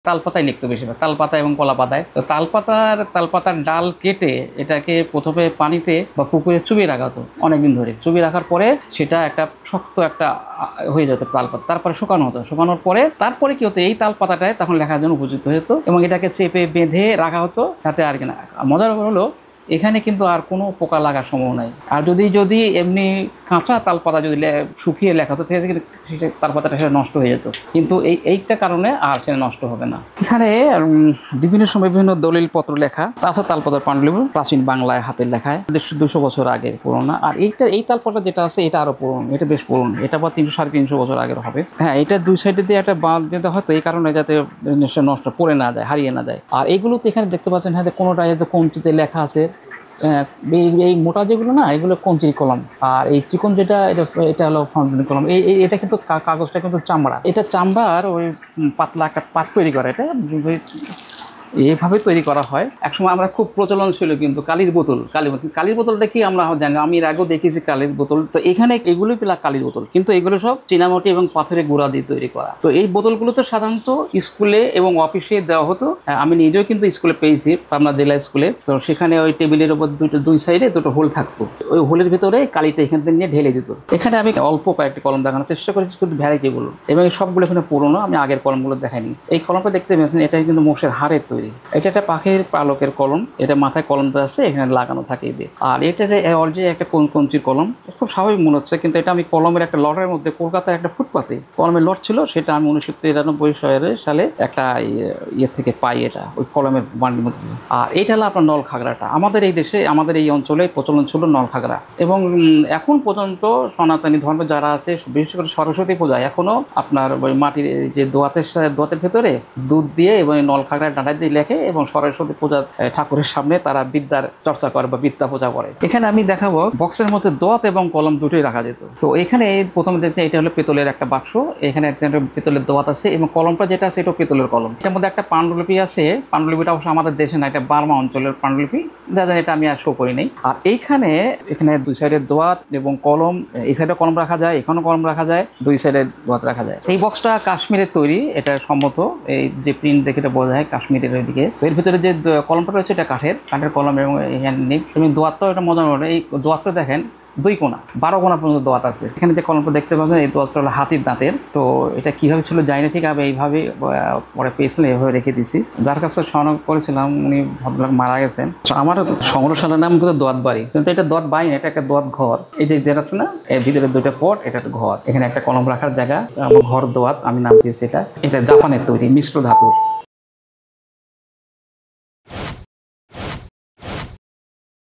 তালপাতায় লিখতো বেশিরভাগ, তালপাতা এবং কলা পাতায়। তো তালপাতার ডাল কেটে এটাকে প্রথমে পানিতে বা পুকুরে চুবিয়ে রাখা হতো অনেকদিন ধরে। চুবিয়ে রাখার পরে সেটা একটা শক্ত একটা হয়ে যেত তালপাতা, তারপরে শুকানো হতো। শুকানোর পরে তারপরে কি হতো, এই তালপাতাটায় তখন লেখার জন্য উপযুক্ত হতো এবং এটাকে চেপে বেঁধে রাখা হতো যাতে আর কিনা। মজার হলো এখানে কিন্তু আর কোনো পোকা লাগার সম্ভাবনা নাই। আর যদি এমনি কাঁচা তালপাতা যদি শুকিয়ে লেখা হতো সেটা তালপাতাটা সেটা নষ্ট হয়ে যেত, কিন্তু এইটা কারণে আর সেটা নষ্ট হবে না। এখানে বিভিন্ন সময় বিভিন্ন দলিলপত্র লেখা, তাছাড়া তালপাতার পাণ্ডুলিপি প্রাচীন বাংলায় হাতের লেখায় 200 বছর আগে পুরোনো। আর এই তালপাতা যেটা আছে এটা আরো পুরনো, এটা বেশ পুরনো, এটা বা 300-350 বছর আগের হবে। হ্যাঁ, এটা দুই সাইডে দিয়ে একটা বাঁধ দিতে হয়তো এই কারণে যাতে নষ্ট পড়ে না যায়, হারিয়ে না যায়। আর এইগুলোতে এখানে দেখতে পাচ্ছেন হ্যাঁ কোনোটা যাতে কঞ্চিতে লেখা আছে। এই মোটা যেগুলো না এগুলো কঞ্চির কলম, আর এই চিকন যেটা এটা হলো ফাউন্টেন কলম। এটা কিন্তু কাগজটা কিন্তু চামড়া, এটা চামড়ার ওই পাতলা একটা পাত তৈরি করে, এটা এইভাবে তৈরি করা হয়। একসময় আমরা খুব প্রচলন ছিল কিন্তু কালির বোতলটা কি আমরা জানি, আমি এর আগেও দেখেছি কালির বোতল। তো এখানে এগুলোই পেলা কালির বোতল, কিন্তু এগুলো সব চীনামাটি এবং পাথরের গুঁড়া দিয়ে তৈরি করা। তো এই বোতলগুলো তো সাধারণত স্কুলে এবং অফিসে দেওয়া হতো। আমি নিজেও কিন্তু স্কুলে পেয়েছি, পাবনা জেলা স্কুলে। তো সেখানে ওই টেবিলের উপর দুই সাইডে দুটো হোল থাকতো, ওই হোলের ভিতরে কালিটা এখান থেকে নিয়ে ঢেলে দিত। এখানে আমি অল্প কয়েকটি কলম দেখানোর চেষ্টা করেছি, কিন্তু ভ্যারাইটিগুলো, এবং সবগুলো এখানে পুরোনো, আমি আগের কলমগুলো দেখাইনি। এই কলমটা দেখতে পেয়েছেন, এটা কিন্তু মোষের হাড়ের তৈরি। এটা একটা পাখির পালকের কলম, এটা মাথায় কলমটা আছে এখানে লাগানো থাকে দিয়ে। আর এটা যে একটা কঞ্চির কলম, খুব স্বাভাবিক মনে হচ্ছে, কিন্তু এটা আমি কলমের একটা লটের মধ্যে কলকাতায় একটা ফুটপাতে কলমের লট ছিল, সেটা আমি 1993 সালে একটা ইয়ে থেকে পাই, এটা ওই কলমের বান্ডির মধ্যে। আর এটা হলো আপনার নলখাগড়াটা। আমাদের এই দেশে, আমাদের এই অঞ্চলে প্রচলন ছিল নলখাগড়া, এবং এখন পর্যন্ত সনাতনী ধর্মে যারা আছে, বিশেষ করে সরস্বতী পূজায় এখনো আপনার ওই মাটির যে দোয়াতের ভেতরে দুধ দিয়ে এবং নলখাগড়া ডাঁটা দিয়ে লেখে, এবং সরস্বতী পূজা ঠাকুরের সামনে তারা বিদ্যার চর্চা করে বা বিদ্যা পূজা করে। এখানে আমি দেখাবো বক্সের মধ্যে দোয়াত এবং কলম দুটোই রাখা যেত। তো এখানে প্রথমে দেখতে এটা হলো পেতলের একটা বাক্স, এখানে একটা পেতলের দোয়াত আছে, এবং কলমটা যেটা আছে এটা পেতলের কলম। এটার মধ্যে একটা পাণ্ডুলিপি আছে, পাণ্ডুলিপিটা অবশ্য আমাদের দেশে না, এটা বার্মা অঞ্চলের পাণ্ডুলিপি, যা জানি এটা আমি আর শো করি নাই। আর এখানে দুই সাইডের দোয়াত এবং কলম, এই সাইডে কলম রাখা যায়, এখানেও কলম রাখা যায়, দুই সাইডে দোয়াত রাখা যায়। এই বক্সটা কাশ্মীরের তৈরি, এটা সম্মত এই যে প্রিন্ট দেখে এটা বোঝা যায় কাশ্মীরের ওইদিকে। এর ভিতরে যে কলমটা রয়েছে এটা কাঠের কলম, এবং হ্যান্ড নিপ, এবং দোয়াতটাও এটা মজা মনে। এই দোয়াতটা দেখেন 2 কোণা, 12 কোণা পর্যন্ত দোয়াত আছে। এখানে যে কলমটা দেখতে পাচ্ছেন এই দোয়াতটা হলো হাতির দাঁতের। তো এটা কিভাবে ছিল জানি না, ঠিক আমি এইভাবে পরে পেয়েছিলাম, এইভাবে রেখে দিছি। যার কাছে স্মরণ করেছিলাম উনি ভদ্রলোক মারা গেছেন। আমার সংগ্রহশালার নাম কিন্তু দোয়াত বাড়ি, কিন্তু এটা দোয়াত বাড়ি না, এটা একটা দোয়াত ঘর। এই যে দেড় আছে না, এর ভিতরে 2টা পট, এটা একটা ঘর, এখানে একটা কলম রাখার জায়গা, ঘর দোয়াত আমি নাম দিয়েছি। এটা জাপানের তৈরি, মিশ্র ধাতুর।